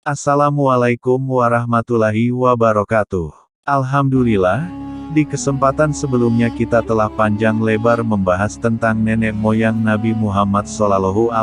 Assalamualaikum warahmatullahi wabarakatuh. Alhamdulillah, di kesempatan sebelumnya kita telah panjang lebar membahas tentang nenek moyang Nabi Muhammad SAW,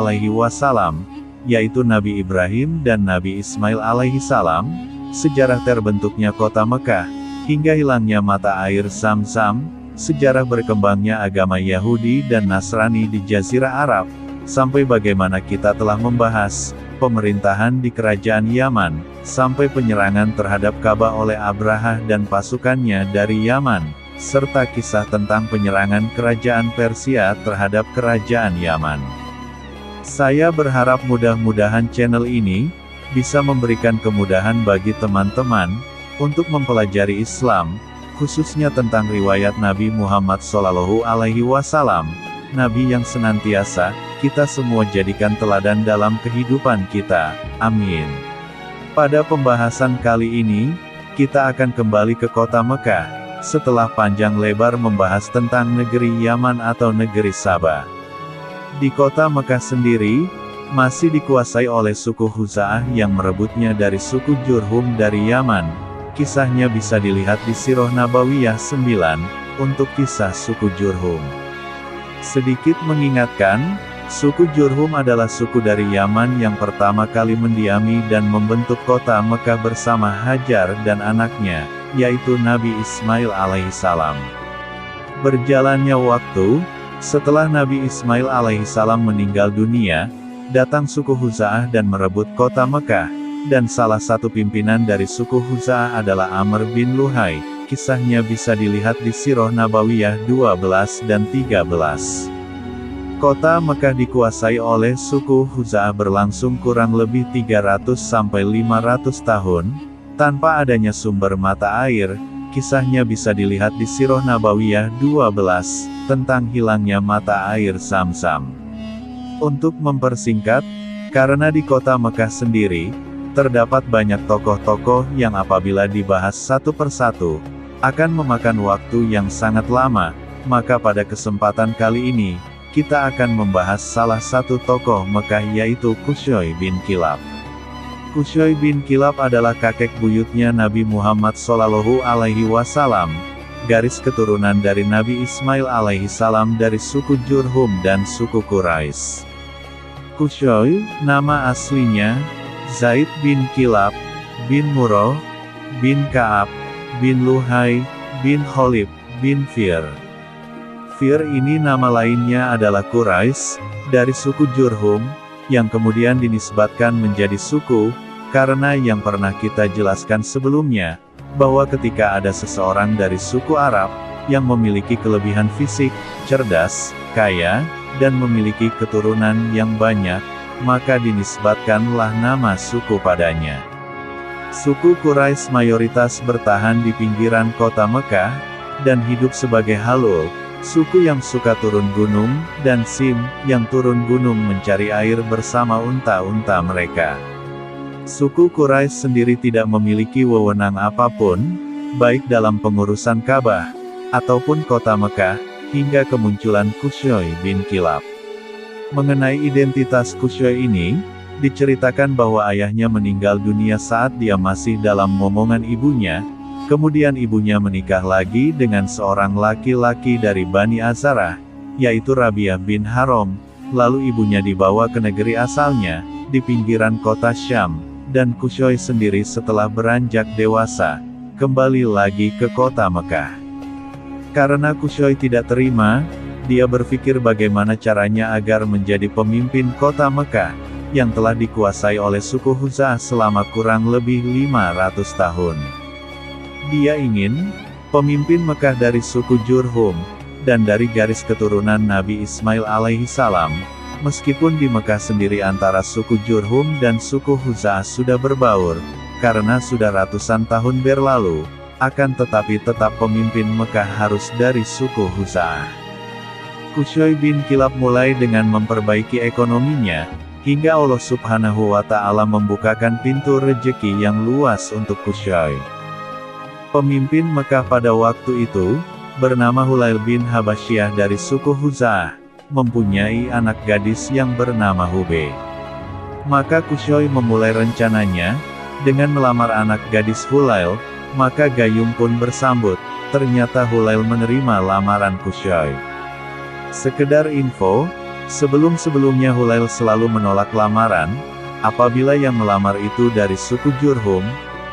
yaitu Nabi Ibrahim dan Nabi Ismail alaihissalam, sejarah terbentuknya kota Mekah, hingga hilangnya mata air Zam-Zam, sejarah berkembangnya agama Yahudi dan Nasrani di Jazirah Arab, sampai bagaimana kita telah membahas pemerintahan di kerajaan Yaman, sampai penyerangan terhadap Ka'bah oleh Abrahah dan pasukannya dari Yaman, serta kisah tentang penyerangan kerajaan Persia terhadap kerajaan Yaman. Saya berharap mudah-mudahan channel ini bisa memberikan kemudahan bagi teman-teman untuk mempelajari Islam, khususnya tentang riwayat Nabi Muhammad SAW, Nabi yang senantiasa kita semua jadikan teladan dalam kehidupan kita. Amin. Pada pembahasan kali ini, kita akan kembali ke kota Mekah, setelah panjang lebar membahas tentang negeri Yaman atau negeri Sabah. Di kota Mekah sendiri, masih dikuasai oleh suku Khuza'ah yang merebutnya dari suku Jurhum dari Yaman. Kisahnya bisa dilihat di Sirah Nabawiyah 9, untuk kisah suku Jurhum. Sedikit mengingatkan, suku Jurhum adalah suku dari Yaman yang pertama kali mendiami dan membentuk kota Mekah bersama Hajar dan anaknya, yaitu Nabi Ismail alaihissalam. Berjalannya waktu, setelah Nabi Ismail alaihissalam meninggal dunia, datang suku Khuza'ah dan merebut kota Mekah, dan salah satu pimpinan dari suku Khuza'ah adalah Amr bin Luhai. Kisahnya bisa dilihat di Sirah Nabawiyah 12 dan 13. Kota Mekah dikuasai oleh suku Khuza'ah berlangsung kurang lebih 300-500 tahun, tanpa adanya sumber mata air. Kisahnya bisa dilihat di Sirah Nabawiyah 12, tentang hilangnya mata air Zam-Zam. Untuk mempersingkat, karena di kota Mekah sendiri, terdapat banyak tokoh-tokoh yang apabila dibahas satu persatu, akan memakan waktu yang sangat lama, maka pada kesempatan kali ini, kita akan membahas salah satu tokoh Mekah yaitu Qusay bin Kilab. Qusay bin Kilab adalah kakek buyutnya Nabi Muhammad SAW, garis keturunan dari Nabi Ismail alaihissalam dari suku Jurhum dan suku Quraisy. Qusay, nama aslinya, Zaid bin Kilab, bin Murrah, bin Ka'ab, bin Luhai, bin Khalib, bin Fir. Fir ini nama lainnya adalah Quraisy, dari suku Jurhum, yang kemudian dinisbatkan menjadi suku, karena yang pernah kita jelaskan sebelumnya, bahwa ketika ada seseorang dari suku Arab, yang memiliki kelebihan fisik, cerdas, kaya, dan memiliki keturunan yang banyak, maka dinisbatkanlah nama suku padanya. Suku Quraisy mayoritas bertahan di pinggiran kota Mekah, dan hidup sebagai halul, suku yang suka turun gunung, dan Sim, yang turun gunung mencari air bersama unta-unta mereka. Suku Quraisy sendiri tidak memiliki wewenang apapun, baik dalam pengurusan Ka'bah, ataupun kota Mekah, hingga kemunculan Qusay bin Kilab. Mengenai identitas Qusay ini, diceritakan bahwa ayahnya meninggal dunia saat dia masih dalam momongan ibunya, kemudian ibunya menikah lagi dengan seorang laki-laki dari Bani Azarah, yaitu Rabi'ah bin Haram, lalu ibunya dibawa ke negeri asalnya, di pinggiran kota Syam, dan Qusay sendiri setelah beranjak dewasa, kembali lagi ke kota Mekah. Karena Qusay tidak terima, dia berpikir bagaimana caranya agar menjadi pemimpin kota Mekah, yang telah dikuasai oleh suku Khuza'ah selama kurang lebih 500 tahun. Dia ingin, pemimpin Mekah dari suku Jurhum, dan dari garis keturunan Nabi Ismail alaihissalam, meskipun di Mekah sendiri antara suku Jurhum dan suku Khuza'ah sudah berbaur, karena sudah ratusan tahun berlalu, akan tetapi tetap pemimpin Mekah harus dari suku Khuza'ah. Qusay bin Kilab mulai dengan memperbaiki ekonominya, hingga Allah Subhanahu wa Ta'ala membukakan pintu rejeki yang luas untuk Qusay. Pemimpin Mekah pada waktu itu, bernama Hulail bin Habasyah dari suku Huza'ah, mempunyai anak gadis yang bernama Hubei. Maka Qusay memulai rencananya, dengan melamar anak gadis Hulail, maka Gayung pun bersambut, ternyata Hulail menerima lamaran Qusay. Sekedar info, sebelum-sebelumnya Hulail selalu menolak lamaran, apabila yang melamar itu dari suku Jurhum,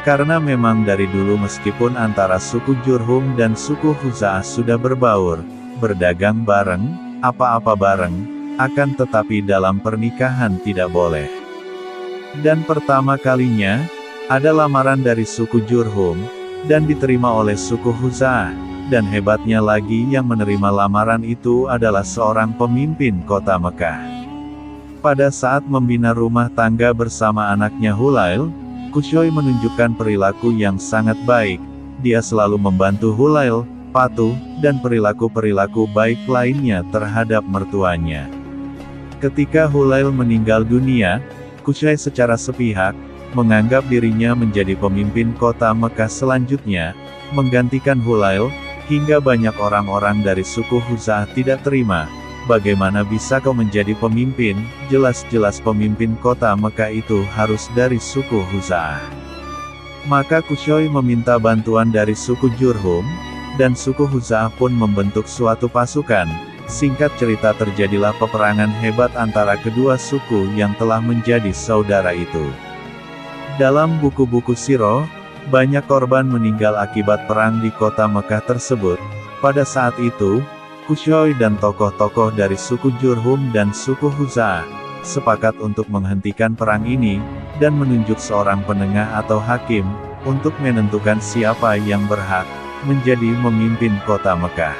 karena memang dari dulu meskipun antara suku Jurhum dan suku Huza'ah sudah berbaur, berdagang bareng, apa-apa bareng, akan tetapi dalam pernikahan tidak boleh. Dan pertama kalinya, ada lamaran dari suku Jurhum, dan diterima oleh suku Huza'ah. Dan hebatnya lagi yang menerima lamaran itu adalah seorang pemimpin kota Mekah. Pada saat membina rumah tangga bersama anaknya Hulail, Qusay menunjukkan perilaku yang sangat baik. Dia selalu membantu Hulail, patuh, dan perilaku-perilaku baik lainnya terhadap mertuanya. Ketika Hulail meninggal dunia, Qusay secara sepihak, menganggap dirinya menjadi pemimpin kota Mekah selanjutnya, menggantikan Hulail, hingga banyak orang-orang dari suku Huza'ah tidak terima. Bagaimana bisa kau menjadi pemimpin? Jelas-jelas pemimpin kota Mekah itu harus dari suku Huza'ah. Maka Qusay meminta bantuan dari suku Jurhum, dan suku Huza'ah pun membentuk suatu pasukan. Singkat cerita terjadilah peperangan hebat antara kedua suku yang telah menjadi saudara itu. Dalam buku-buku sirah, banyak korban meninggal akibat perang di kota Mekah tersebut. Pada saat itu, Qusay dan tokoh-tokoh dari suku Jurhum dan suku Huza'ah sepakat untuk menghentikan perang ini, dan menunjuk seorang penengah atau hakim, untuk menentukan siapa yang berhak menjadi memimpin kota Mekah.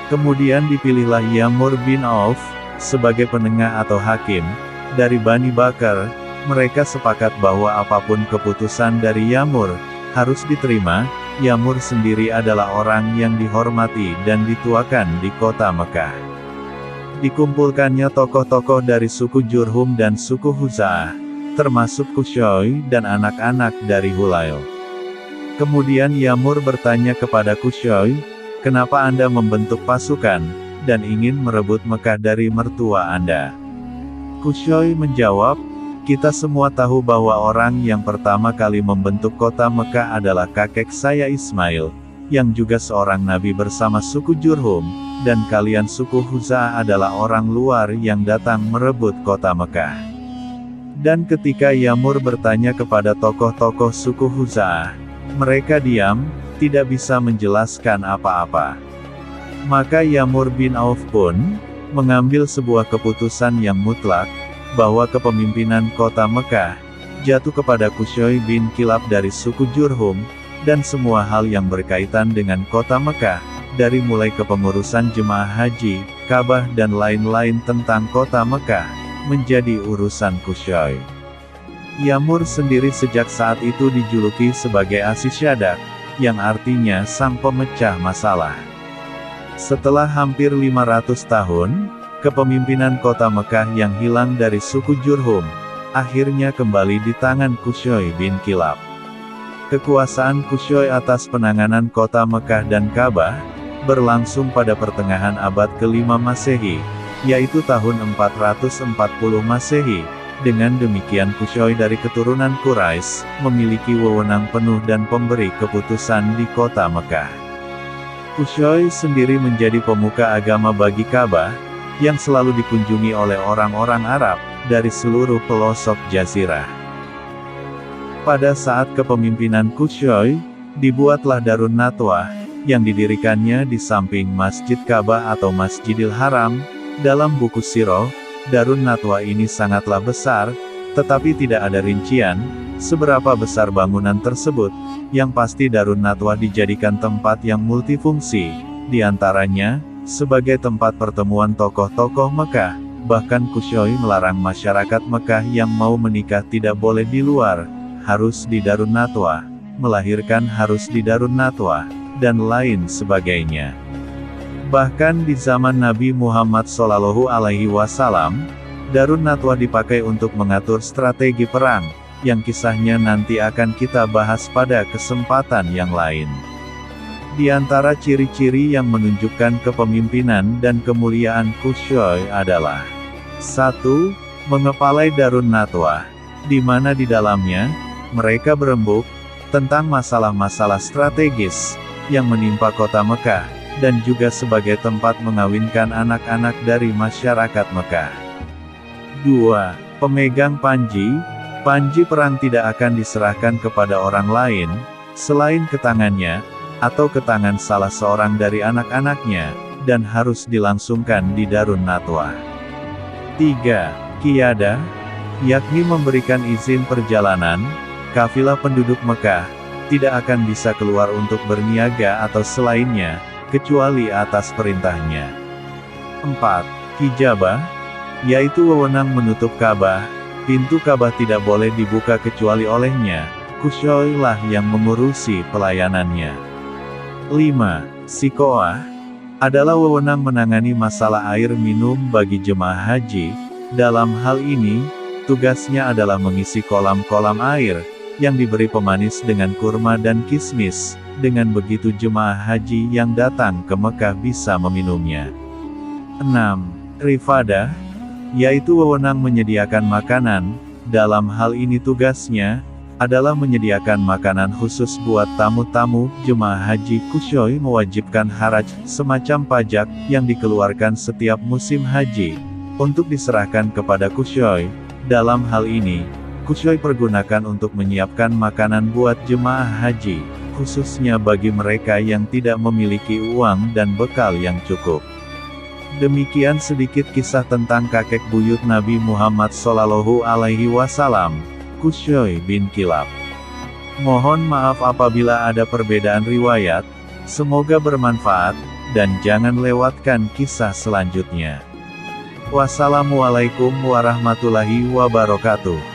Kemudian dipilihlah Yamur bin Auf sebagai penengah atau hakim dari Bani Bakar. Mereka sepakat bahwa apapun keputusan dari Yamur harus diterima. Yamur sendiri adalah orang yang dihormati dan dituakan di kota Mekah. Dikumpulkannya tokoh-tokoh dari suku Jurhum dan suku Huza'ah, termasuk Qusay dan anak-anak dari Hulail. Kemudian Yamur bertanya kepada Qusay, "Kenapa Anda membentuk pasukan, dan ingin merebut Mekah dari mertua Anda?" Qusay menjawab, "Kita semua tahu bahwa orang yang pertama kali membentuk kota Mekah adalah kakek saya Ismail, yang juga seorang nabi bersama suku Jurhum, dan kalian suku Huza'ah adalah orang luar yang datang merebut kota Mekah." Dan ketika Yamur bertanya kepada tokoh-tokoh suku Huza'ah, mereka diam, tidak bisa menjelaskan apa-apa. Maka Yamur bin Auf pun mengambil sebuah keputusan yang mutlak, bahwa kepemimpinan kota Mekah jatuh kepada Qusay bin Kilab dari suku Jurhum, dan semua hal yang berkaitan dengan kota Mekah, dari mulai kepengurusan jemaah haji, Ka'bah dan lain-lain tentang kota Mekah, menjadi urusan Qusay. Yamur sendiri sejak saat itu dijuluki sebagai Asisyadak, yang artinya sang pemecah masalah. Setelah hampir 500 tahun, kepemimpinan kota Mekah yang hilang dari suku Jurhum, akhirnya kembali di tangan Qusay bin Kilab. Kekuasaan Qusay atas penanganan kota Mekah dan Ka'bah, berlangsung pada pertengahan abad ke-5 Masehi, yaitu tahun 440 Masehi. Dengan demikian Qusay dari keturunan Quraisy, memiliki wewenang penuh dan pemberi keputusan di kota Mekah. Qusay sendiri menjadi pemuka agama bagi Ka'bah, yang selalu dikunjungi oleh orang-orang Arab, dari seluruh pelosok jazirah. Pada saat kepemimpinan Qusay, dibuatlah Darun Nadwah, yang didirikannya di samping Masjid Ka'bah atau Masjidil Haram. Dalam buku sirah, Darun Nadwah ini sangatlah besar, tetapi tidak ada rincian, seberapa besar bangunan tersebut. Yang pasti Darun Nadwah dijadikan tempat yang multifungsi, di antaranya, sebagai tempat pertemuan tokoh-tokoh Mekah. Bahkan Qusay melarang masyarakat Mekah yang mau menikah tidak boleh di luar, harus di Darun Nadwah, melahirkan harus di Darun Nadwah, dan lain sebagainya. Bahkan di zaman Nabi Muhammad SAW, Darun Nadwah dipakai untuk mengatur strategi perang, yang kisahnya nanti akan kita bahas pada kesempatan yang lain. Di antara ciri-ciri yang menunjukkan kepemimpinan dan kemuliaan Khusyuk adalah 1. Mengepalai Darun Nadwah, di mana di dalamnya, mereka berembuk tentang masalah-masalah strategis yang menimpa kota Mekah, dan juga sebagai tempat mengawinkan anak-anak dari masyarakat Mekah. 2. Pemegang panji. Panji perang tidak akan diserahkan kepada orang lain, selain ke tangannya, atau ke tangan salah seorang dari anak-anaknya, dan harus dilangsungkan di Darun Nadwah. 3. Qiyadah, yakni memberikan izin perjalanan. Kafilah penduduk Mekah tidak akan bisa keluar untuk berniaga atau selainnya, kecuali atas perintahnya. 4. Hijabah, yaitu wewenang menutup Ka'bah. Pintu Ka'bah tidak boleh dibuka kecuali olehnya. Khusyuk lah yang mengurusi pelayanannya. 5. Siqoah, adalah wewenang menangani masalah air minum bagi jemaah haji. Dalam hal ini, tugasnya adalah mengisi kolam-kolam air, yang diberi pemanis dengan kurma dan kismis. Dengan begitu jemaah haji yang datang ke Mekah bisa meminumnya. 6. Rifadah, yaitu wewenang menyediakan makanan. Dalam hal ini tugasnya adalah menyediakan makanan khusus buat tamu-tamu jemaah haji. Khusyuk mewajibkan haraj, semacam pajak, yang dikeluarkan setiap musim haji, untuk diserahkan kepada Khusyuk. Dalam hal ini, Khusyuk pergunakan untuk menyiapkan makanan buat jemaah haji, khususnya bagi mereka yang tidak memiliki uang dan bekal yang cukup. Demikian sedikit kisah tentang kakek buyut Nabi Muhammad SAW, Khusyuk bin Kilab. Mohon maaf apabila ada perbedaan riwayat, semoga bermanfaat, dan jangan lewatkan kisah selanjutnya. Wassalamualaikum warahmatullahi wabarakatuh.